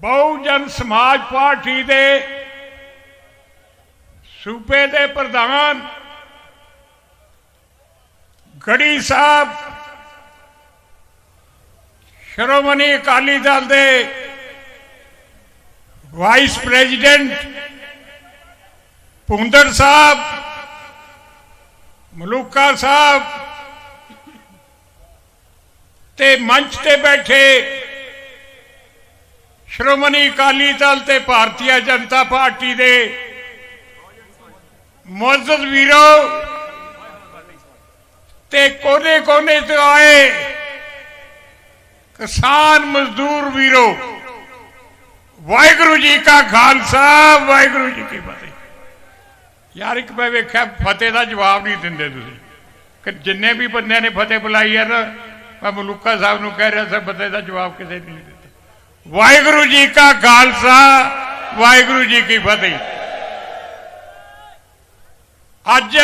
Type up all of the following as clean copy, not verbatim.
Bahujan Samaj party के सूबे के प्रधान गढ़ी साहब, श्रोमणी अकाली दल के वाइस प्रेजिडेंट भुंदड़ साहब, मलूका साहब ते मंच ते बैठे श्रोमणी अकाली दल ते भारतीय जनता पार्टी दे मुअज़्ज़ज़ वीरों ते कोने कोने से आए किसान मजदूर वीरों, वाहिगुरू जी का खालसा वाहिगुरू जी की फतेह। यार एक मैं वेख्या फतेह का जवाब नहीं देंगे तुसीं कि जिन्ने भी बंदे ने फतेह बुलाई है ना, मैं मलूका साहब को कह रहा था फतेह का जवाब किसी ने नहीं दिता। वाहिगुरू जी का खालसा वाहिगुरू जी की फतेह। अज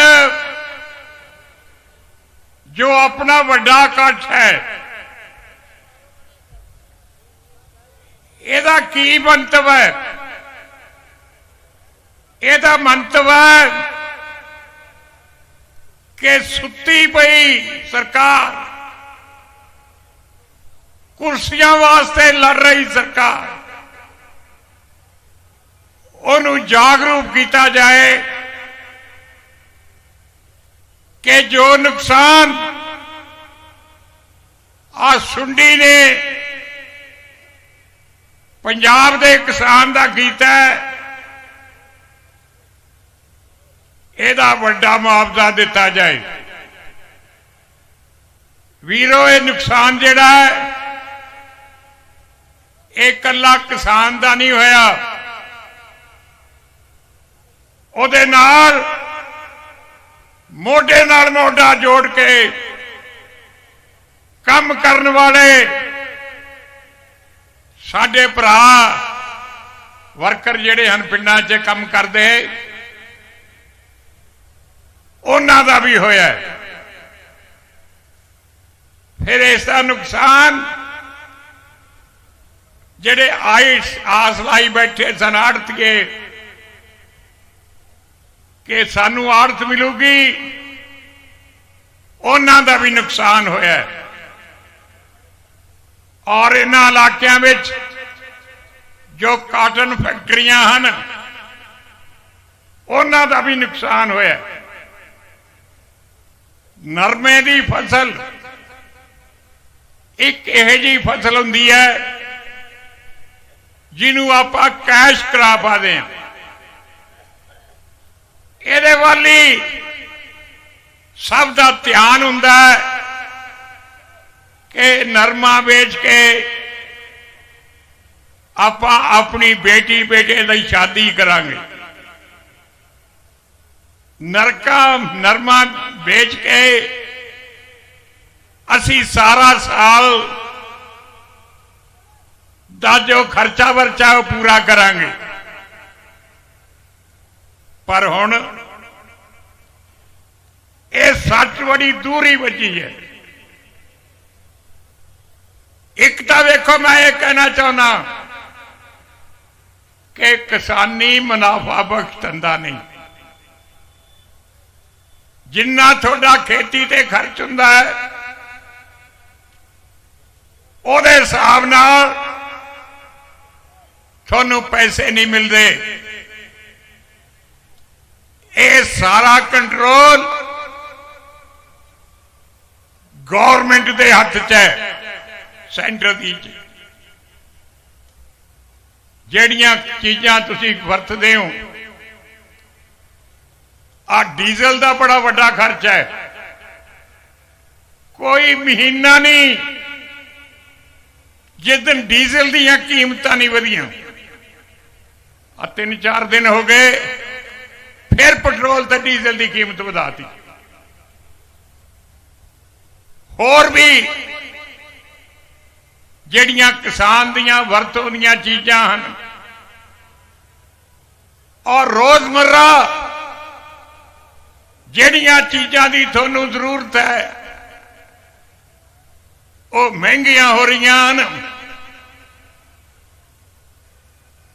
जो अपना वड्डा इकट्ठ है, ਇਹਦਾ ਕੀ ਮੰਤਵ है? ਇਹਦਾ ਮੰਤਵ है कि सुती पई सरकार, कुर्सियां वास्ते लड़ रही सरकार, उन्होंने जागरूक किया जाए कि जो नुकसान आ सुंडी ने पंजाब के किसान का कीता है, ਇਹਦਾ ਵੱਡਾ मुआवजा दिता जाए। वीरो ये नुकसान जिहड़ा है ये कल्ला किसान का नहीं होया, उहदे नाल मोढे नाल मोढा जोड़ के काम करने वाले साडे भरा वर्कर जिहड़े हन पिंडां 'च काम करदे, उन्हां दा भी होया। फिर इसका नुकसान जिहड़े आस लाई बैठे सन आड़तीए कि सानू आड़त मिलूगी, उन्हां दा भी नुकसान होया। और इन्हां इलाकियां विच जो काटन फैक्ट्रियां हन, उन्हां दा भी नुकसान होया। नरमे की फसल एक इहो जी फसल हुंदी है जिन्हों आपां कैश क्रॉप आखदे हां। इहदे वल ही सब दा ध्यान हुंदा है कि नरमा बेच के आपां अपनी बेटी बेटे दी शादी करांगे। नरमा बेच के असी सारा साल दा जो खर्चा वर्चा वो पूरा करांगे। पर हुण ये सच बड़ी दूरी बची है। एक तो देखो मैं ये कहना चाहना कि किसानी मुनाफा बख्श धंधा नहीं। जिन्ना थोड़ा खेती ते खर्च हुंदा है, उहदे हिसाब नाल तुहानूं पैसे नहीं मिलते। ये सारा कंट्रोल गवर्नमेंट के हाथ च है, सेंटर की। जिहड़ियां चीज़ां तुसीं वरतदे हो, आ डीजल का बड़ा वड्डा खर्च है। कोई महीना नहीं जिस दिन डीजल दी कीमतां नहीं वधियां। 3-4 दिन हो गए फिर पेट्रोल ते डीजल की कीमत वधाती। होर भी जिहड़ियां किसान दियां वरतों दियां चीज़ां हन और रोजमर्रा जिहड़ियां चीज़ां की तुहानूं जरूरत है वो महंगियां हो रही हैं।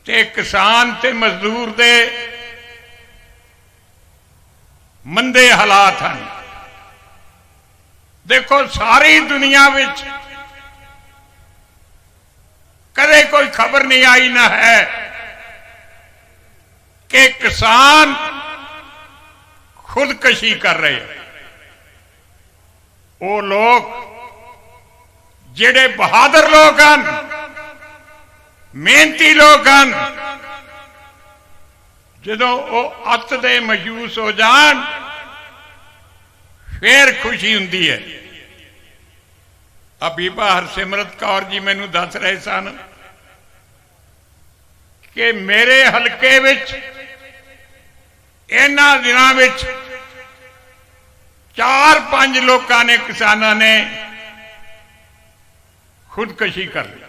ते किसान ते मजदूर दे मंदे हालात हैं। देखो सारी दुनिया विच कदे कोई खबर नहीं आई ना है कि किसान खुदकशी कर रहे हैं। वो लोग जेड़े बहादुर लोग हैं, मेहनती लोग हैं, जदों वो अत दे मायूस हो जान फिर खुशी हुंदी है। बीबा हरसिमरत कौर जी मैनू दस रहे सन कि मेरे हलके विच इन्हां दिनां विच 4-5 लोगों ने, किसानों ने खुदकशी कर ली।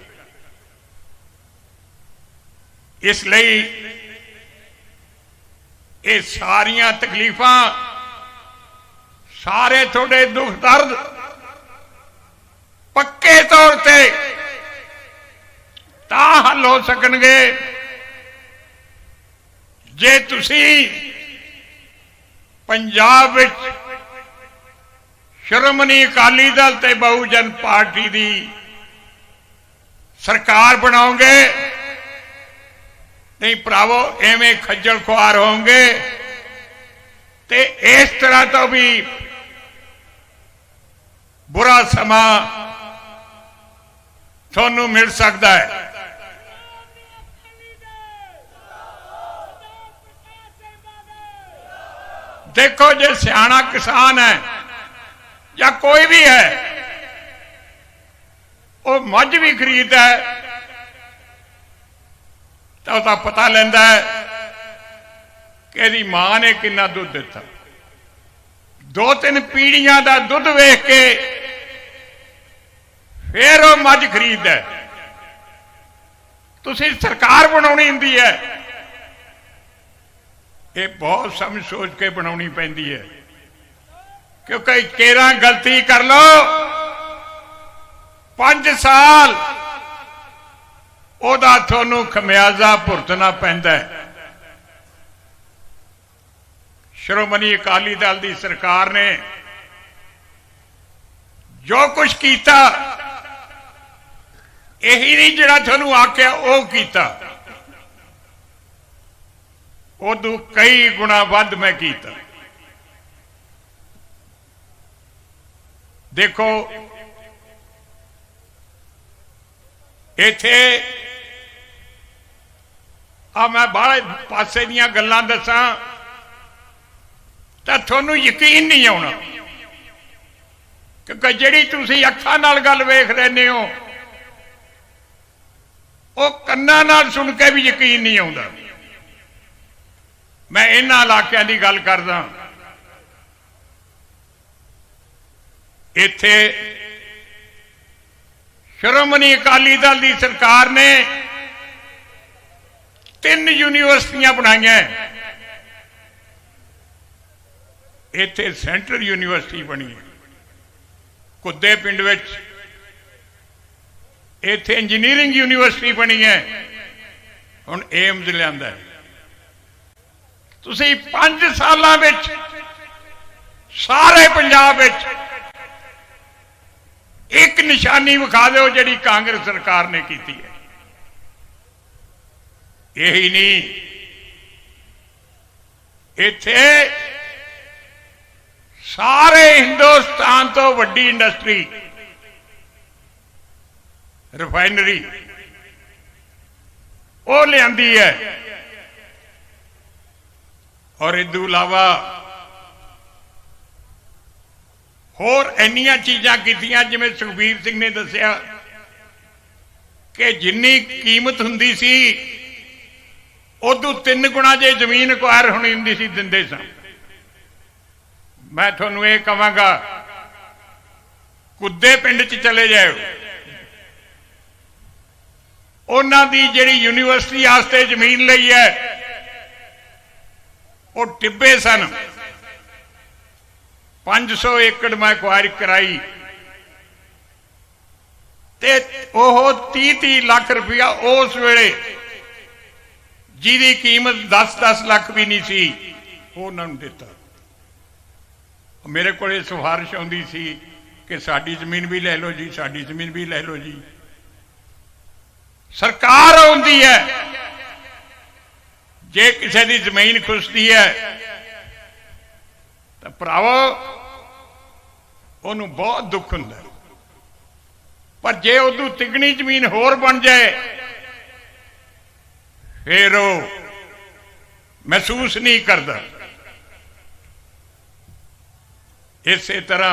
इसलिए ये सारियां तकलीफां, सारे थोड़े दुख दर्द पक्के तौर पे तां हल हो सकणगे जे तुसी पंजाब विच श्रोमणी अकाली दल ते बहुजन पार्टी दी सरकार बनाओगे। नहीं भरावो एवें खज्जल खुआर होंगे ते इस तरह तो भी बुरा समा थानू मिल सकता है। देखो जे सियाणा किसान है या कोई भी है, वो मझ भी खरीदता है तो उसका पता लेंदा है कि इसकी मां ने कितना दुध दिता। 2-3 पीढ़ियां का दुध वेख के फिर वो मझ खरीददा है। तुसीं सरकार बनाउणी हुंदी है, ये बहुत समझ सोच के बनाउणी पैंदी है, क्योंकि केरा गलती कर लो 5 साल ओदा थानू खमियाजा भुगतना पैंदा है। श्रोमणी अकाली दल की सरकार ने जो कुछ किया, यही नहीं जिहड़ा थानू आख्या वो किया, उदू कई गुणा वध मैं किया। देखो इथे मैं बाहर पासे दियां गल्लां दसां तां तुहानूं यकीन नहीं आउणा, क्योंकि जिहड़ी तुसीं अखां नाल गल वेख रहे हो वो कन्नां नाल सुन के भी यकीन नहीं आउंदा। मैं इन्हां इलाकिਆਂ की गल करदा। इत्थे श्रोमणी अकाली दल की सरकार ने 3 यूनिवर्सिटियां बनाई। इत्थे सेंट्रल यूनिवर्सिटी बनी है कुद्दे पिंड विच, इत्थे इंजीनियरिंग यूनिवर्सिटी बनी है, हुण एम्स लिआंदा है। तुसीं 5 सालां विच सारे पंजाब विच एक निशानी विखा दो जिहड़ी कांग्रेस सरकार ने की है। यही नहीं, इत्थे सारे हिंदुस्तान तो वड्डी इंडस्ट्री रिफाइनरी वो लियांदी है, और इदू इलावा होर इन्नियां चीज़ां कीतियां। जिवें सुखबीर सिंह ने दसिया कि जिन्नी कीमत हुंदी सी उदू 3 गुणा जे जमीन एक्वायर होनी हुंदी सी दिंदे सन। मैं तुहानूं ये कहांगा कुद्दे पिंड च चले जाओ, उन्हां दी जिहड़ी यूनिवर्सिटी वास्ते जमीन लई है वो टिब्बे सन। 500 एकड़ मैं एक्वायर कराई ते ओह 30-30 लाख रुपया उस वेले ਜਿਹਦੀ ਕੀਮਤ 10-10 ਲੱਖ भी नहीं सी ਉਹ ਉਹਨਾਂ ਨੂੰ ਦਿੱਤਾ। मेरे को सिफारिश आती सी कि साड़ी जमीन भी ले लो जी, साड़ी जमीन भी ले लो जी। सरकार आती है, जे किसी की जमीन खुसती है तो भरावो उन्होंने बहुत दुख होंदा, पर जे उदू तिगनी जमीन होर बन जाए फिर वो महसूस नहीं करता। इस तरह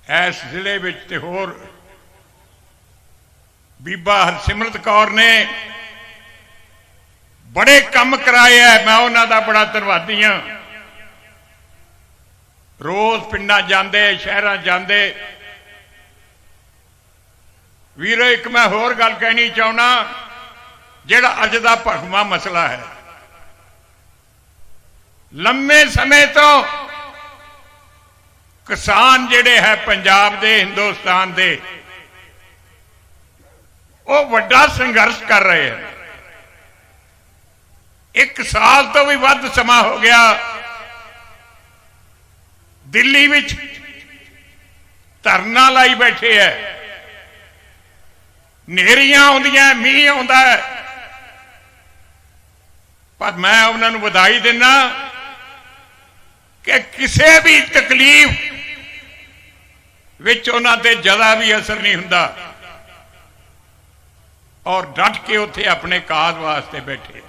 इस जिले में ते होर बीबा हरसिमरत कौर ने बड़े काम कराए है। मैं उन्हों का बड़ा धन्यवादी हाँ। रोज पिंडा जाते शहर जाते। वीरो एक मैं होर गल कहनी चाहना, जिहड़ा अज दा भखमा मसला है, लंबे समय तो किसान जिहड़े है पंजाब दे हिंदुस्तान दे वो वड्डा संघर्ष कर रहे हैं। 1 साल तो भी वध समा हो गया दिल्ली विच धरना लाई बैठे है। नेरियां आउंदियां, मींह आउंदा है, पर मैं उन्होंने बधाई देना कि किसी भी तकलीफ विच उन्हां ते ज़्यादा भी असर नहीं हुंदा और डट के उत्थे अपने काज वास्ते बैठे।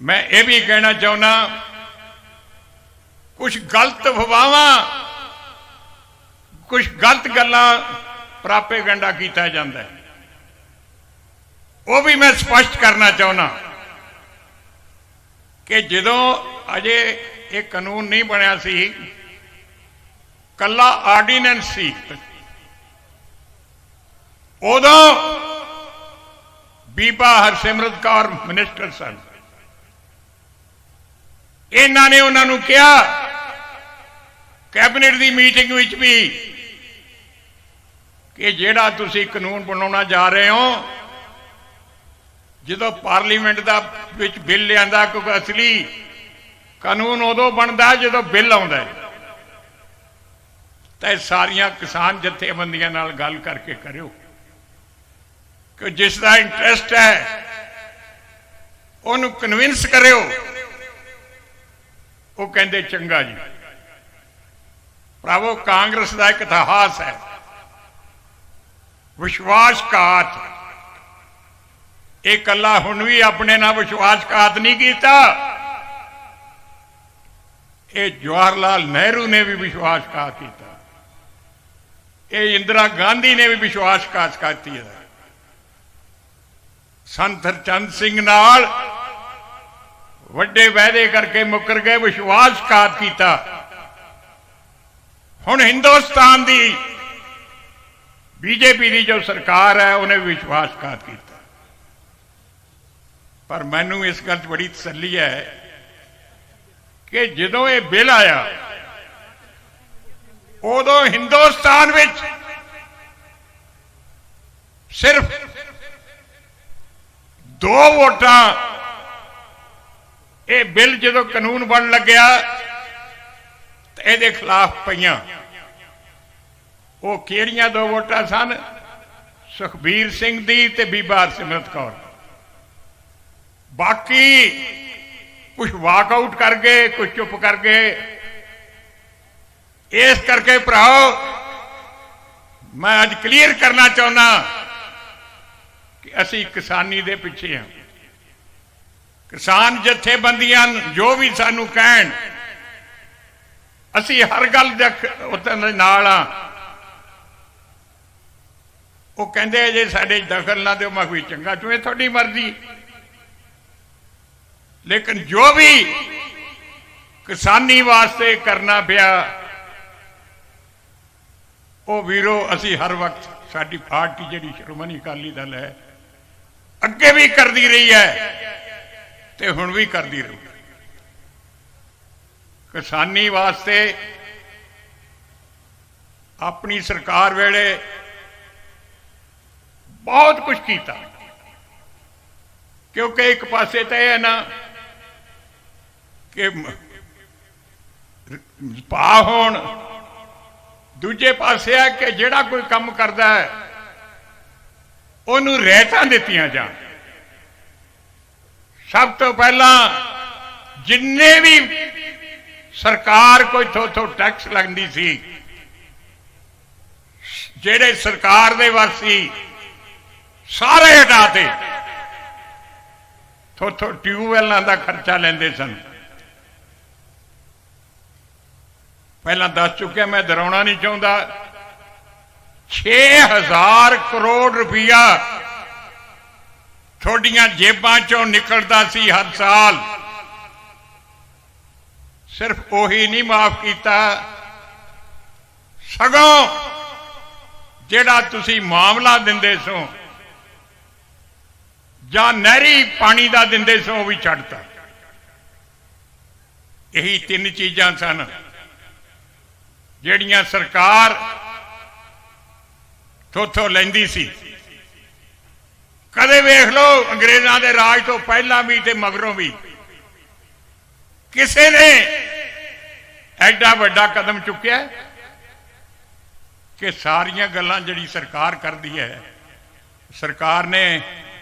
मैं ये भी कहना चाहना, कुछ गलत अफवाहां, कुछ गलत गल्लां प्रापेगंडा किया जाता है, वो भी मैं स्पष्ट करना चाहना कि जदों अजे ये कानून नहीं बनया सी, कला आर्डीनेंस सी, उदों बीबा हरसिमरत कौर मिनिस्टर सन। इन्हों ने उन्होंने कहा कैबिनेट की मीटिंग विच भी कि जिहड़ा तुसीं कानून बनाउणा जा रहे हो, जो पार्लीमेंट का बिल लिया, क्योंकि असली कानून उदों बनता जो बिल आता है, तो सारिया किसान जथेबंदियों नाल गल करके करो कि जिसका इंटरेस्ट है उन्होंने कन्विंस करो। वो कहते चंगा जी। भरावो, कांग्रेस का एक इतिहास है विश्वासघात। एक कला हुण भी अपने ना विश्वासघात नहीं किया, ये जवाहरलाल नेहरू ने भी विश्वासघात किया, ये इंदिरा गांधी ने भी विश्वासघात किया। संत हरचंद सिंह नाल वड्डे वायदे करके मुकर गए, विश्वासघात किया। हुण हिंदुस्तान की बीजेपी की जो सरकार है उन्हें विश्वासघात किया। पर मैनू इस गल बड़ी तसल्ली है कि जदों ये बिल आया उदों हिंदुस्तान विच सिर्फ 2 वोटां ये बिल जो कानून बन लग्या तो ये खिलाफ पईयां। वो किहड़ियां 2 वोटां सन? सुखबीर सिंह दी ते बीबा हरसिमरत कौर। बाकी कुछ वॉकआउट कर गए, कुछ चुप कर गए। इस करके भराओ, मैं अज क्लीयर करना चाहना कि असी किसानी दे पिछे हाँ। किसान जथेबंदियां जो भी सानू कहन, असी हर गल दे नाल हाँ। वो कहते जे साडे दखल ना दो, मैं कोई चंगा चुए, थोड़ी मर्जी। लेकिन जो भी किसानी वास्ते करना पिया, वो वीरो असी हर वक्त साडी पार्टी जिहड़ी श्रोमणी अकाली दल है अगे भी करती रही है ते हुण भी करती रहू। किसानी वास्ते अपनी सरकार वेले बहुत कुछ किया, क्योंकि एक पासे तो यह है ना कि भा होण, दूजे पासे है कि जिहड़ा कोई काम करता है उन्होंने रियायतां दित्तियां जाण। सब तो पहला जिन्ने भी सरकार कोई थोथों टैक्स लगती सी, जेड़े सरकार दे वासी सारे हटाते, थोथों ट्यूबवैलों का खर्चा लेंदे सन। पहला दस चुके, मैं दोहराउणा नहीं चाहता, 6000 करोड़ रुपया थोड़ियां जेबां चों निकलता सी हर साल। सिर्फ वही नहीं माफ किया, सगों जेड़ा तुसी मामला दिंदे सो जां नहरी पानी का दिंदे सो भी छड्डता। यही 3 चीज़ां सन जिहड़ियां सरकार थोथों लैंदी सी। कदे वेख लो अंग्रेज़ों के राज तो पहला भी ते मगरों भी किसी ने एडा वड्डा कदम चुक्या कि सारियां गल्लां जिहड़ी सरकार करती है, सरकार ने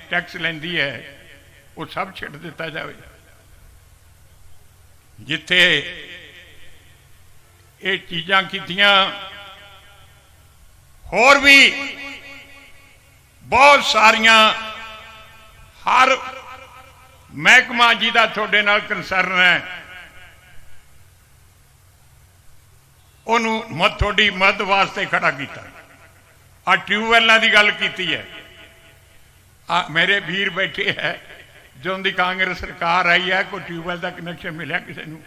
टैक्स लैंदी है, वो सब छिड़ दिता जाए। जिथे ये चीज़ां कीतियां, होर भी बहुत सारियां, हर महकमा जिहदा तुहाडे नाल कंसर्न है उन्होंने थोड़ी मदद वास्ते खड़ा किया। आ ट्यूबवैलों की गल की है, मेरे वीर बैठे है, जो दी कांग्रेस सरकार आई है, कोई ट्यूबवैल का कनैक्शन मिले किसी को?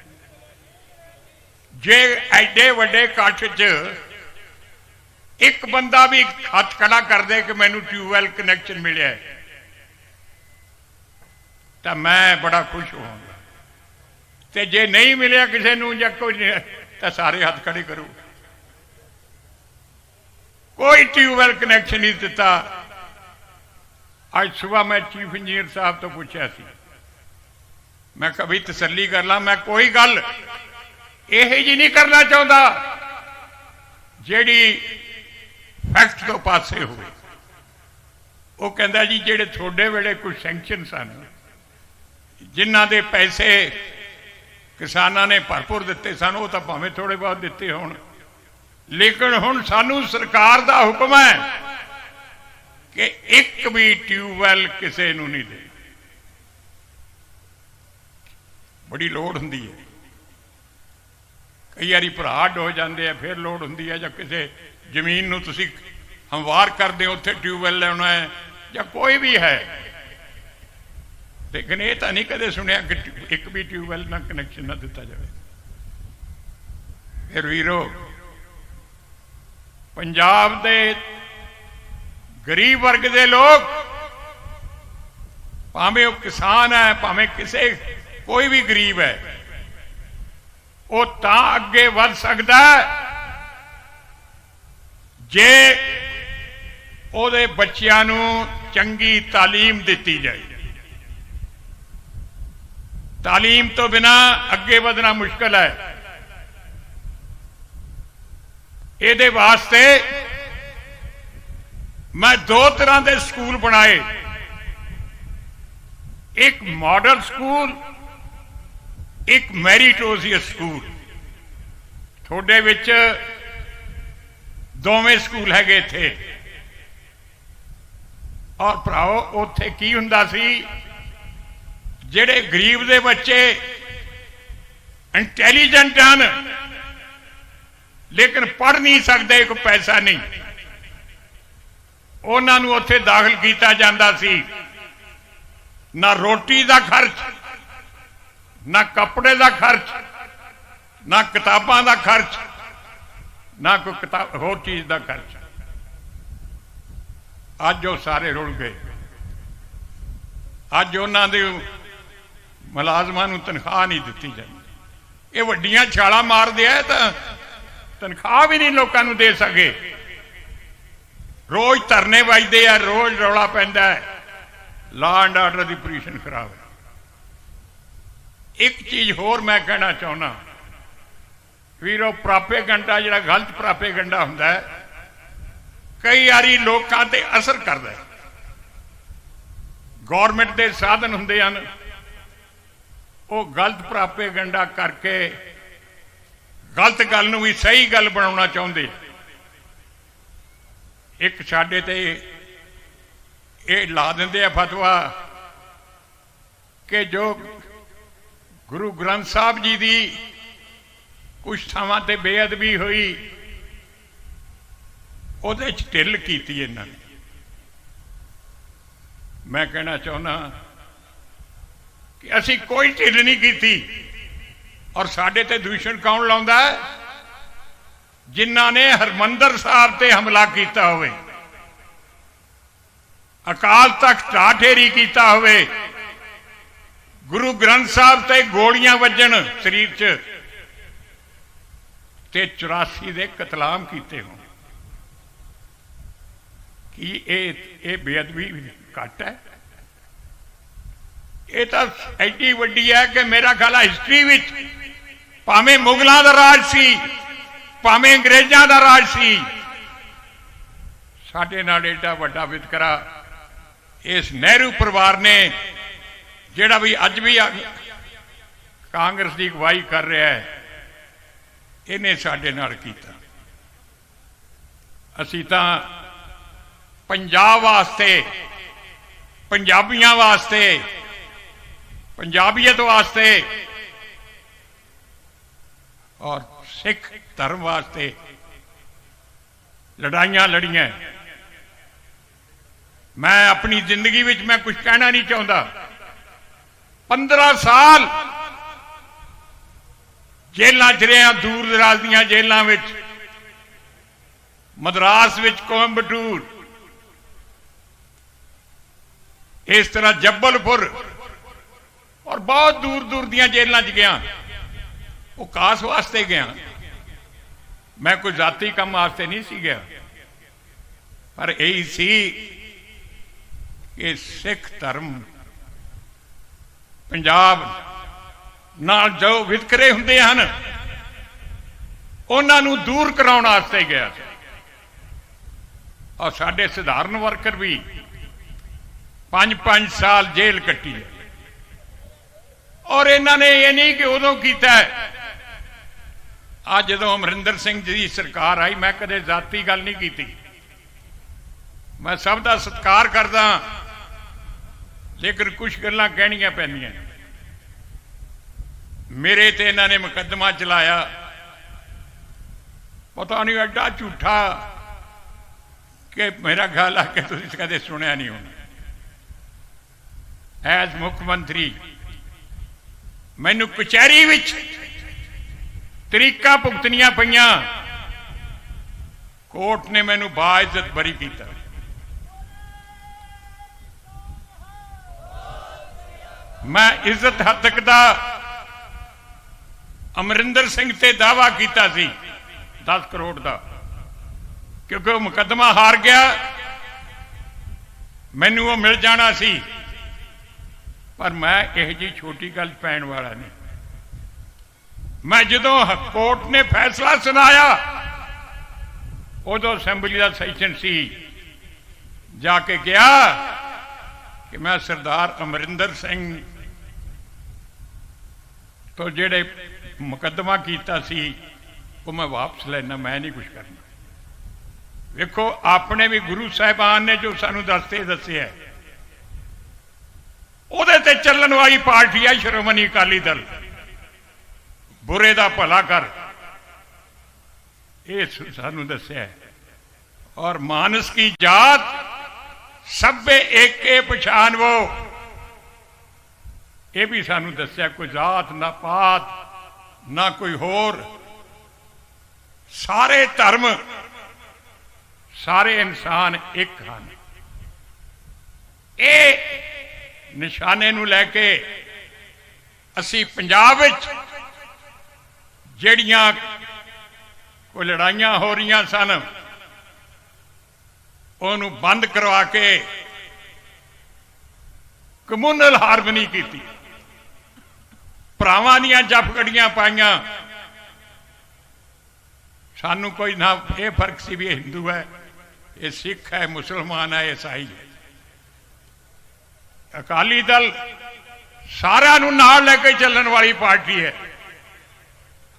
जे एडे वड्डे कट्ठ च एक बंदा भी हथ खड़ा कर दे कि मैनू ट्यूबवैल कनैक्शन मिले तो मैं बड़ा खुश होऊंगा, तो जे नहीं मिले किसी को या कोई तो सारे हाथ खड़े करो। कोई ट्यूबवैल कनैक्शन नहीं दिता। आज सुबह मैं चीफ इंजीनियर साहब तो पूछा सी, मैं कभी तसल्ली कर ला, मैं कोई गल यही जी नहीं करना चाहता जेड़ी फैक्ट तो पासे हो। वो कहता जी जेड़े थोड़े वेले कुछ सैंक्शन सन, जिन्हां दे पैसे किसानां ने भरपूर दिते सन, वो तो भावें थोड़े बहुत दिते होण, लेकिन हुण सानू सरकार दा हुक्म है कि एक भी ट्यूबवैल किसी नूं नहीं दे। बड़ी लोड़ हुंदी है, कई बारी भराड हो जाते हैं, फिर लोड़ हुंदी है, जां किसी जमीन नूं तुसीं हमवार करदे हो उत्थे ट्यूबवैल लाउणा है या कोई भी है, लेकिन ये तो नहीं कदे सुनिया कि एक भी ट्यूबवैल ना कनैक्शन ना दिता जाए। फिर वीरो, पंजाब दे गरीब वर्ग के लोग, भावें वो किसान है, भावें किसी कोई भी गरीब है, वो तां अगे वध सकता है जे ਉਹਦੇ ਬੱਚਿਆਂ ਨੂੰ चंगी तालीम दी जाए। तालीम तो बिना अगे बढ़ना मुश्किल है। ये वास्ते मैं 2 तरह के स्कूल बनाए, एक मॉडल स्कूल, एक मैरिटोरियस स्कूल। थोड़े विच दोवें स्कूल है थे। और भराओ उत्थे की हुंदा सी, जेड़े गरीब दे बच्चे इंटैलीजेंट हैं लेकिन पढ़ नहीं सकते, कोई पैसा नहीं, उन्होंने उत्थे दाखिल किया जाता सी। ना रोटी का खर्च, ना कपड़े का खर्च, ना किताबां का खर्च, ना कोई किताब होर चीज़ का खर्च। अज वो सारे रुल गए। अज उन्होंने मुलाजमां नूं तनख्वाह नहीं दी जाती। ये वड्डियां छालां मार दिया तो तनख्वाह भी नहीं लोगों को दे सके। रोज धरने बजते हैं, रोज रौला पैंदा है, ਲਾ एंड आर्डर की पोजीशन खराब है। एक चीज़ होर मैं कहना चाहना वीरो, प्रापेगंडा जिहड़ा गलत प्रापेगंडा हुंदा है कई बारी लोकां ते असर करदा है। गौरमेंट के साधन हुंदे हन, वो गलत प्रापेगंडा करके गलत गल नूं भी सही गल बनाउणा चाहुंदे। एक साडे ते ये ला देंदे आ फतवा कि जो गुरु ग्रंथ साहब जी की कुछ थावां ते बेअदबी हुई उहदे च ढिल कीती इन्हां ने। मैं कहना चाहुंदा कि असी कोई ढिल नहीं की, और साडे ते दूषण कौन लाउंदा है? जिन्हां ने हरमंदर साहब ते हमला कीता होवे, अकाल तख्त ढाठेरी कीता होवे, गुरु ग्रंथ साहब ते गोलियां वजन शरीर च ते 84 दे कतलाम कीते हो। कि ये बेअदबी घट है? ये तो एडी वड्डी है कि मेरा ख्याल हिस्टरी विच भावें मुगलों का राज सी भावें अंग्रेजों का राज सी, साडे नाल एडा वड्डा वितकरा इस नेहरू परिवार ने जिहड़ा भी अज भी कांग्रेस की अगवाई कर रहा है, इन्हें साडे नाल कीता। असीं तां पंजाब वास्ते, पंजाबियों वास्ते, पंजाबीयत वास्ते और सिख धर्म वास्ते लड़ाइयां लड़ियां। मैं अपनी जिंदगी में मैं कुछ कहना नहीं चाहता। 15 साल जेलों च रहा, दूर दराज दियां जेलों में, मद्रास विच, कोयंबटूर, इस तरह जब्बलपुर और बहुत दूर दूर दियां जेलों च गया। वो कास वास्ते गया, मैं कोई जाति काम वास्ते नहीं सी गया, पर यही सी कि सिख धर्म पंजाब नाल जो वितकरे हुंदे हन उन्हां नूं दूर कराउण वास्ते गया। और साडे सधारण वर्कर भी 5-5 साल जेल कट्टी है। और इन्होंने ये नहीं कि उदों किया, आज जो अमरिंदर सिंह जी की सरकार आई, मैं कदे जाति गल नहीं की, मैं सब का सत्कार करदा, लेकिन कुछ गल्लां कहनियां पैंदियां। मेरे ते इन्होंने मुकदमा चलाया, पता नहीं एडा झूठा कि मेरा ख्याल है कि तुसीं कदे सुनिया नहीं होना। एज मुख्यमंत्री मैनू कचहरी विच तरीका भुगतनियां पईयां, कोर्ट ने मैनू बाइज्जत बरी किया। मैं इज्जत हद तक दा अमरिंदर सिंह ते दावा किया 10 करोड़ का, क्योंकि वह मुकदमा हार गया, मैनू वो मिल जाना सी। पर मैं यह जी छोटी गल पैण वाला नहीं। मैं जदों कोर्ट ने फैसला सुनाया उदों असैंबली का सैशन सी, जाके गया कि मैं सरदार अमरिंदर सिंह तो जेड़े मुकदमा किया सी वो मैं वापस लेना, मैं नहीं कुछ करना। देखो अपने भी गुरु साहिबान ने जो सानू दसते दसे है, उहदे ते चलण वाली पार्टी है श्रोमणी अकाली दल। बुरे दा भला कर, ये सानू दस्या है। और मानस की जात सभे एक पछान वो, ये भी सानू दस्या। कोई जात ना पात ना कोई होर, सारे धर्म सारे इंसान एक हैं। ये निशाने नूं लैके असी पंजाब विच जिहड़ियां कोई लड़ाइयां हो रही सन उन्होंने बंद करवा के ਕਮਿਊਨਲ ਹਾਰਮਨੀ ਕੀਤੀ, ਭਰਾਵਾਂ ਦੀਆਂ ਜੱਫਗੜੀਆਂ ਪਾਈਆਂ। ਸਾਨੂੰ ਕੋਈ ਨਾ ਇਹ ਫਰਕ ਸੀ ਵੀ ਇਹ ਹਿੰਦੂ ਹੈ, ਇਹ ਸਿੱਖ ਹੈ, ਮੁਸਲਮਾਨ ਹੈ, ਈਸਾਈ ਹੈ। ਅਕਾਲੀ ਦਲ ਸਾਰਿਆਂ ਨੂੰ ਨਾਲ ਲੈ ਕੇ ਚੱਲਣ ਵਾਲੀ ਪਾਰਟੀ ਹੈ।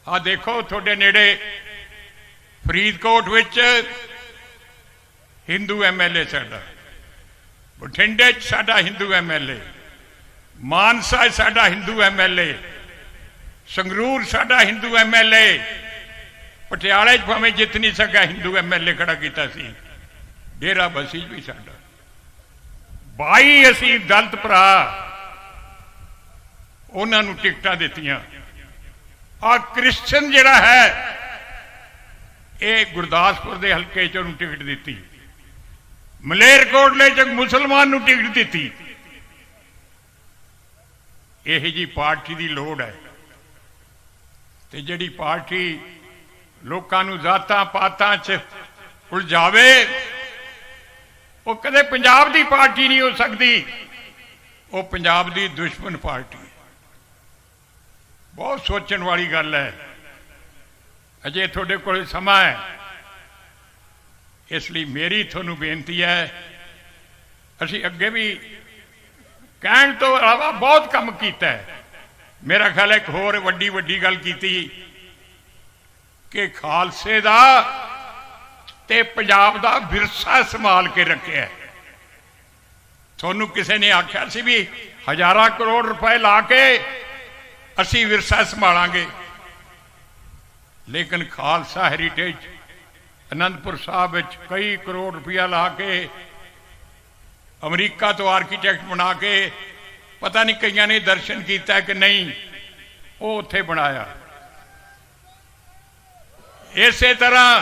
ਆ ਦੇਖੋ ਤੁਹਾਡੇ ਨੇੜੇ ਫਰੀਦਕੋਟ ਵਿੱਚ ਹਿੰਦੂ MLA ਸਾਡਾ, ਬਠਿੰਡੇ 'ਚ ਸਾਡਾ ਹਿੰਦੂ MLA, ਮਾਨਸਾ 'ਚ ਸਾਡਾ ਹਿੰਦੂ MLA, ਸੰਗਰੂਰ ਸਾਡਾ ਹਿੰਦੂ MLA, ਪਟਿਆਲੇ 'ਚ ਭਾਵੇਂ ਜਿੱਤ ਨਹੀਂ ਸਕਿਆ ਹਿੰਦੂ MLA ਖੜਾ ਕੀਤਾ ਸੀ, ਡੇਰਾ ਬਸੀ 'ਚ ਵੀ ਸਾਡਾ। 22 ਅਸੀਂ ਦਲਿਤ ਭਰਾ ਉਹਨਾਂ ਨੂੰ ਟਿਕਟਾਂ ਦਿੱਤੀਆਂ। ਆ ਕ੍ਰਿਸਚਨ ਜਿਹੜਾ ਹੈ ਇਹ ਗੁਰਦਾਸਪੁਰ ਦੇ ਹਲਕੇ 'ਚ ਉਹਨੂੰ ਟਿਕਟ ਦਿੱਤੀ, ਮਲੇਰਕੋਟਲੇ 'ਚ ਮੁਸਲਮਾਨ ਨੂੰ ਟਿਕਟ ਦਿੱਤੀ। ਇਹ ਜੀ ਪਾਰਟੀ ਦੀ ਲੋੜ ਹੈ। ਤੇ ਜਿਹੜੀ ਪਾਰਟੀ ਲੋਕਾਂ ਨੂੰ ਜ਼ਾਤਾਂ ਪਾਤਾਂ 'ਚ ਉਲਝਾਵੇ ਉਹ ਕਦੇ ਪੰਜਾਬ ਦੀ ਪਾਰਟੀ ਨਹੀਂ ਹੋ ਸਕਦੀ, ਉਹ ਪੰਜਾਬ ਦੀ ਦੁਸ਼ਮਣ ਪਾਰਟੀ ਹੈ। ਬਹੁਤ ਸੋਚਣ ਵਾਲੀ ਗੱਲ ਹੈ। ਅਜੇ ਤੁਹਾਡੇ ਕੋਲ ਸਮਾਂ ਹੈ, ਇਸ ਲਈ ਮੇਰੀ ਤੁਹਾਨੂੰ ਬੇਨਤੀ ਹੈ, ਅਸੀਂ ਅੱਗੇ ਵੀ ਕਹਿਣ ਤੋਂ ਇਲਾਵਾ ਬਹੁਤ ਕੰਮ ਕੀਤਾ ਹੈ। ਮੇਰਾ ਖਿਆਲ ਹੈ ਇੱਕ ਹੋਰ ਵੱਡੀ ਗੱਲ ਕੀਤੀ ਕਿ ਖਾਲਸੇ ਦਾ ਤੇ ਪੰਜਾਬ ਦਾ ਵਿਰਸਾ ਸੰਭਾਲ ਕੇ ਰੱਖਿਆ। ਤੁਹਾਨੂੰ ਕਿਸੇ ਨੇ ਆਖਿਆ ਸੀ ਵੀ ਹਜ਼ਾਰਾਂ ਕਰੋੜ ਰੁਪਏ ਲਾ ਕੇ ਅਸੀਂ ਵਿਰਸਾ ਸੰਭਾਲਾਂਗੇ, ਲੇਕਿਨ ਖਾਲਸਾ ਹੈਰੀਟੇਜ ਅਨੰਦਪੁਰ ਸਾਹਿਬ ਵਿੱਚ ਕਈ ਕਰੋੜ ਰੁਪਇਆ ਲਾ ਕੇ ਅਮਰੀਕਾ ਤੋਂ ਆਰਕੀਟੈਕਟ ਬਣਾ ਕੇ, ਪਤਾ ਨਹੀਂ ਕਈਆਂ ਨੇ ਦਰਸ਼ਨ ਕੀਤਾ ਕਿ ਨਹੀਂ, ਉਹ ਉੱਥੇ ਬਣਾਇਆ। ਇਸੇ ਤਰ੍ਹਾਂ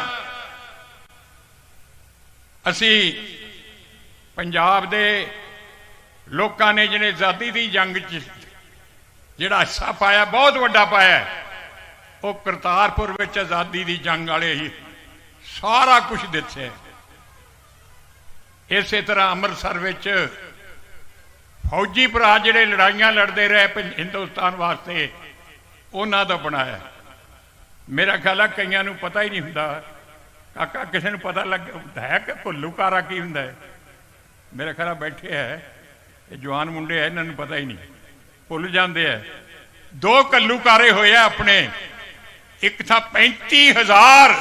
ਅਸੀਂ ਪੰਜਾਬ ਦੇ ਲੋਕਾਂ ਨੇ ਜਿਹੜੇ ਆਜ਼ਾਦੀ ਦੀ ਜੰਗ 'ਚ ਜਿਹੜਾ ਹਿੱਸਾ ਪਾਇਆ, ਬਹੁਤ ਵੱਡਾ ਪਾਇਆ, ਉਹ ਕਰਤਾਰਪੁਰ ਵਿੱਚ ਆਜ਼ਾਦੀ ਦੀ ਜੰਗ ਵਾਲੇ ਹੀ ਸਾਰਾ ਕੁਝ ਦਿੱਤੇ। ਇਸੇ ਤਰ੍ਹਾਂ ਅੰਮ੍ਰਿਤਸਰ ਵਿੱਚ ਫੌਜੀ ਭਰਾ ਜਿਹੜੇ ਲੜਾਈਆਂ ਲੜਦੇ ਰਹੇ ਹਿੰਦੁਸਤਾਨ ਵਾਸਤੇ, ਉਹਨਾਂ ਦਾ ਬਣਾਇਆ। ਮੇਰਾ ਖਿਆਲ ਹੈ ਕਈਆਂ ਨੂੰ ਪਤਾ ਹੀ ਨਹੀਂ ਹੁੰਦਾ। ਕਾਕਾ ਕਿਸੇ ਨੂੰ ਪਤਾ ਲੱਗ ਹੈ ਕਿ ਘੱਲੂਘਾਰਾ ਕੀ ਹੁੰਦਾ ਹੈ? ਮੇਰਾ ਖਿਆਲ ਬੈਠੇ ਹੈ ਇਹ ਜਵਾਨ ਮੁੰਡੇ ਹੈ, ਇਹਨਾਂ ਨੂੰ ਪਤਾ ਹੀ ਨਹੀਂ, ਭੁੱਲ ਜਾਂਦੇ ਹੈ। 2 ਘੱਲੂਘਾਰੇ ਹੋਏ ਆ ਆਪਣੇ। ਇੱਕ ਤਾਂ 35,000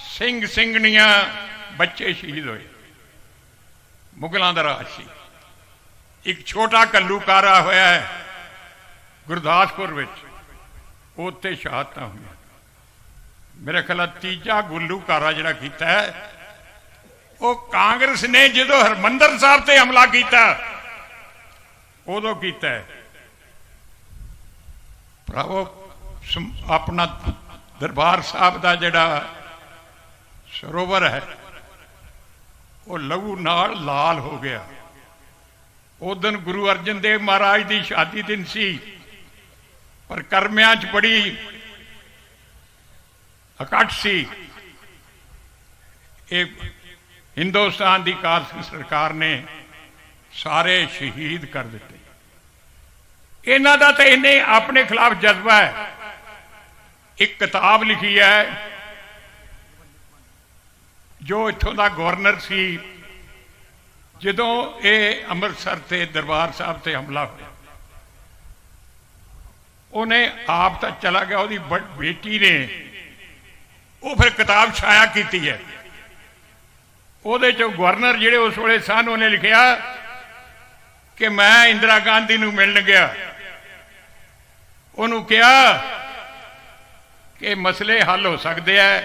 ਸਿੰਘ ਸਿੰਘਣੀਆਂ ਬੱਚੇ ਸ਼ਹੀਦ ਹੋਏ, ਮੁਗਲਾਂ ਦਾ ਰਾਜ ਸੀ। ਇੱਕ ਛੋਟਾ ਘੱਲੂਘਾਰਾ ਹੋਇਆ ਹੈ ਗੁਰਦਾਸਪੁਰ ਵਿੱਚ, ਉੱਥੇ ਸ਼ਹਾਦਤਾਂ ਹੋਈਆਂ। ਮੇਰਾ ਖਿਆਲ ਤੀਜਾ ਘੱਲੂਘਾਰਾ ਜਿਹੜਾ ਕੀਤਾ ਹੈ ਉਹ ਕਾਂਗਰਸ ਨੇ ਜਦੋਂ ਹਰਮੰਦਰ ਸਾਹਿਬ ਤੇ ਹਮਲਾ ਕੀਤਾ ਉਦੋਂ ਕੀਤਾ ਹੈ। ਭਰਾਵੋ ਆਪਣਾ ਦਰਬਾਰ ਸਾਹਿਬ ਦਾ ਜਿਹੜਾ ਸਰੋਵਰ ਹੈ ਉਹ ਲਹੂ ਨਾਲ ਲਾਲ ਹੋ ਗਿਆ। ਉਸ ਦਿਨ ਗੁਰੂ ਅਰਜਨ ਦੇਵ ਮਹਾਰਾਜ ਦੀ ਸ਼ਹਾਦੀ ਦਿਨ ਸੀ, ਪਰ ਕਰਮਿਆਂ 'ਚ ਬੜੀ ਇਕੱਠ ਸੀ। ਇਹ ਹਿੰਦੁਸਤਾਨ ਦੀ ਕਾਂਗਰਸ ਸਰਕਾਰ ਨੇ ਸਾਰੇ ਸ਼ਹੀਦ ਕਰ ਦਿੱਤੇ। ਇਹਨਾਂ ਦਾ ਤਾਂ ਇਹਨੇ ਆਪਣੇ ਖਿਲਾਫ ਜਜ਼ਬਾ ਹੈ। ਇੱਕ ਕਿਤਾਬ ਲਿਖੀ ਹੈ ਜੋ ਇੱਥੋਂ ਦਾ ਗਵਰਨਰ ਸੀ, ਜਦੋਂ ਇਹ ਅੰਮ੍ਰਿਤਸਰ ਤੇ ਦਰਬਾਰ ਸਾਹਿਬ ਤੇ ਹਮਲਾ ਹੋਇਆ, ਉਹਨੇ ਆਪ ਤਾਂ ਚਲਾ ਗਿਆ, ਉਹਦੀ ਬੇਟੀ ਨੇ ਉਹ ਫਿਰ ਕਿਤਾਬ ਛਾਇਆ ਕੀਤੀ ਹੈ। ਉਹਦੇ ਚੋਂ ਗਵਰਨਰ ਜਿਹੜੇ ਉਸ ਵੇਲੇ ਸਨ, ਉਹਨੇ ਲਿਖਿਆ ਕਿ ਮੈਂ ਇੰਦਰਾ ਗਾਂਧੀ ਨੂੰ ਮਿਲਣ ਗਿਆ, ਉਹਨੂੰ ਕਿਹਾ ਕਿ ਮਸਲੇ ਹੱਲ ਹੋ ਸਕਦੇ ਆ,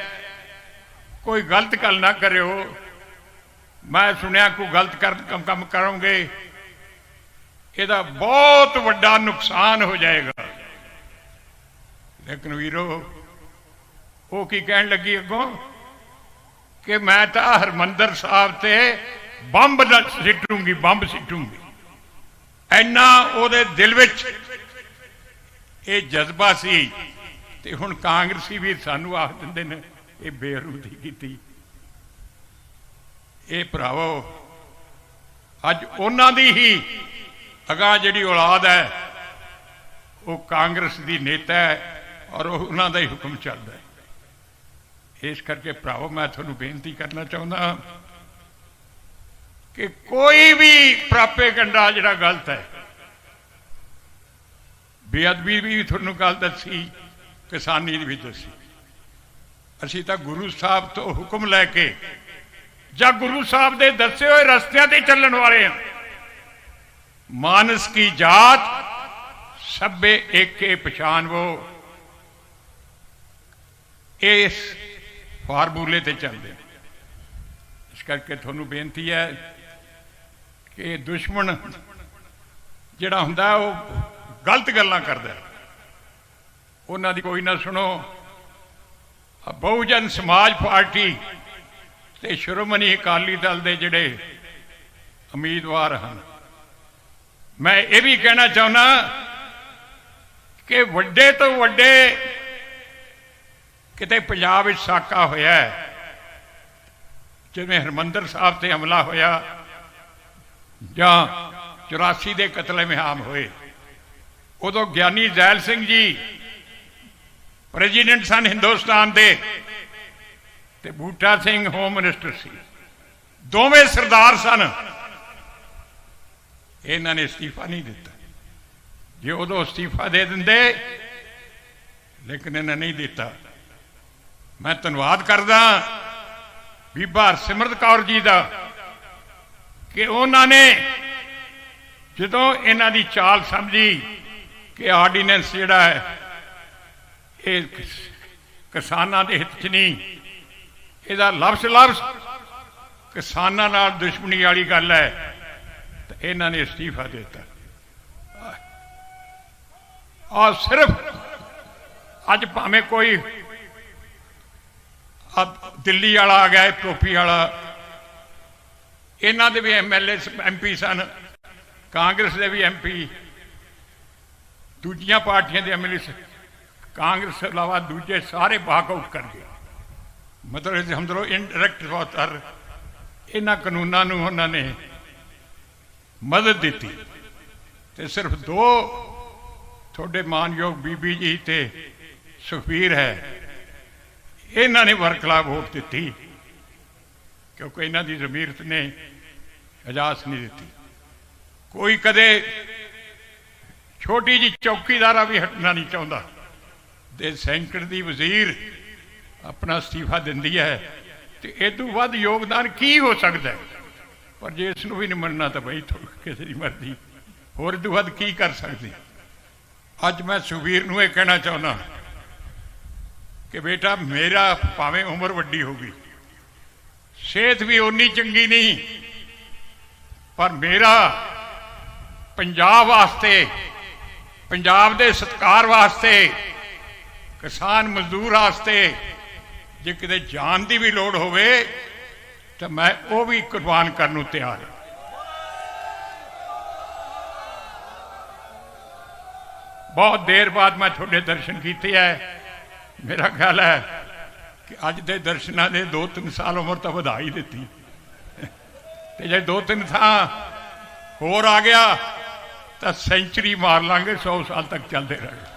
ਕੋਈ ਗਲਤ ਗੱਲ ਨਾ ਕਰਿਓ, ਮੈਂ ਸੁਣਿਆ ਕੋਈ ਗਲਤ ਕੰਮ ਕਰੋਗੇ ਇਹਦਾ ਬਹੁਤ ਵੱਡਾ ਨੁਕਸਾਨ ਹੋ ਜਾਏਗਾ। ਲੇਕਿਨ ਵੀਰੋ ਉਹ ਕੀ ਕਹਿਣ ਲੱਗੀ ਅੱਗੋਂ ਕਿ ਮੈਂ ਤਾਂ ਹਰਮੰਦਰ ਸਾਹਿਬ ਤੇ ਬੰਬ ਸਿੱਟੂੰਗੀ, ਬੰਬ ਸਿੱਟੂੰਗੀ। ਇੰਨਾ ਉਹਦੇ ਦਿਲ ਵਿੱਚ ਇਹ ਜਜ਼ਬਾ ਸੀ। ਤੇ ਹੁਣ ਕਾਂਗਰਸੀ ਵੀ ਸਾਨੂੰ ਆਖ ਦਿੰਦੇ ਨੇ ਇਹ ਬੇਰੁਖੀ ਕੀਤੀ। ਇਹ ਭਰਾਵੋ ਅੱਜ ਉਹਨਾਂ ਦੀ ਹੀ अगां जिहड़ी औलाद है वो कांग्रेस की नेता है और उन्हों का ही हुक्म चलता है। इस करके भरावो मैं थोनू बेनती करना चाहता कि कोई भी प्रापेगंडा जिहड़ा गलत है, बेअदबी भी थोनू गल दसी, किसानी भी दसी। असी तो गुरु साहब तो हुक्म लैके या गुरु साहब के दसे हुए रस्तियां ते चलण वाले हैं। मानस की जात सभे एक पछाण वो, इस फार्मूले ते चलते। इस करके थोनू बेनती है कि दुश्मन जिहड़ा हुंदा वो गलत गल्लां करदा, उन्हां दी कोई ना सुनो। बहुजन समाज पार्टी ते श्रोमणी अकाली दल दे जिहड़े उम्मीदवार हैं, मैं ये भी कहना चाहना कि वड्डे तो वड्डे किते पंजाब विच साका होया है, जिवें हरमंदर साहब ते हमला होया या 84 के कतलेआम होए, उदों ज्ञानी जैल सिंह जी प्रेजिडेंट सन हिंदुस्तान दे ते बूटा सिंह होम मिनिस्टर सी, दोवें सरदार सन। इन्हां ने इस्तीफा नहीं दिता। जे उदों इस्तीफा दे देंदे, लेकिन इन्हें नहीं दिता। मैं धन्नवाद करदा बीबा हरसिमरत कौर जी का कि उन्होंने जदों इन्हां दी चाल समझी कि आर्डीनेंस जिहड़ा है ये किसानां दे हित च नहीं, इहदा लफ्ज़ लफ्ज़ किसानां नाल दुश्मनी वाली गल है, तो इन्हां ने इस्तीफा दिता। और सिर्फ अज भावें कोई दिल्ली वाला आ गया टोपी वाला, इन्हां दे भी MLA MP सन, कांग्रेस के भी MP, दूजियां पार्टियां के MLA, कांग्रेस के अलावा दूजे सारे वाकआउट कर गए। मतलब समझो इनडायरैक्ट तौर पर इन्हां कानूनों उन्होंने मदद दी। तो सिर्फ दो थोड़े मानयोग बीबी जी ते सुखबीर है, इन्होंने वरखला वोट दी, क्योंकि इन्हों की जमीरत ने इजाजत नहीं दी। कोई कदे छोटी जी चौकीदारा भी हटना नहीं चाहता, दे सैंकड़ की वजीर अपना इस्तीफा दिंदी है, तो इदू वध योगदान की हो सकता है। पर जे इसनू भी नहीं मनना तो बई किसी की मर्जी, होर इदू वध की कर सकती। अज मैं सुखबीर नूं ये कहना चाहना कि बेटा मेरा भावें उम्र वड्डी होगी, सेहत भी उन्नी चंगी नहीं, पर मेरा पंजाब वास्ते, पंजाब दे सत्कार वास्ते, किसान मजदूर वास्ते जे किते जान की भी लोड़ होवे तो मैं वो भी कुर्बान करने तैयार हूं। बहुत देर बाद मैं थोड़े दर्शन किए है। मेरा ख्याल है कि अज के दर्शना ने 2-3 साल उम्र तो वधा ही दी, तो जे 2-3 थां होर आ गया तो सेंचुरी मार लांगे, 100 साल तक चलते रहे।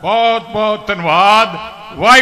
बहुत बहुत धन्यवाद। वाह।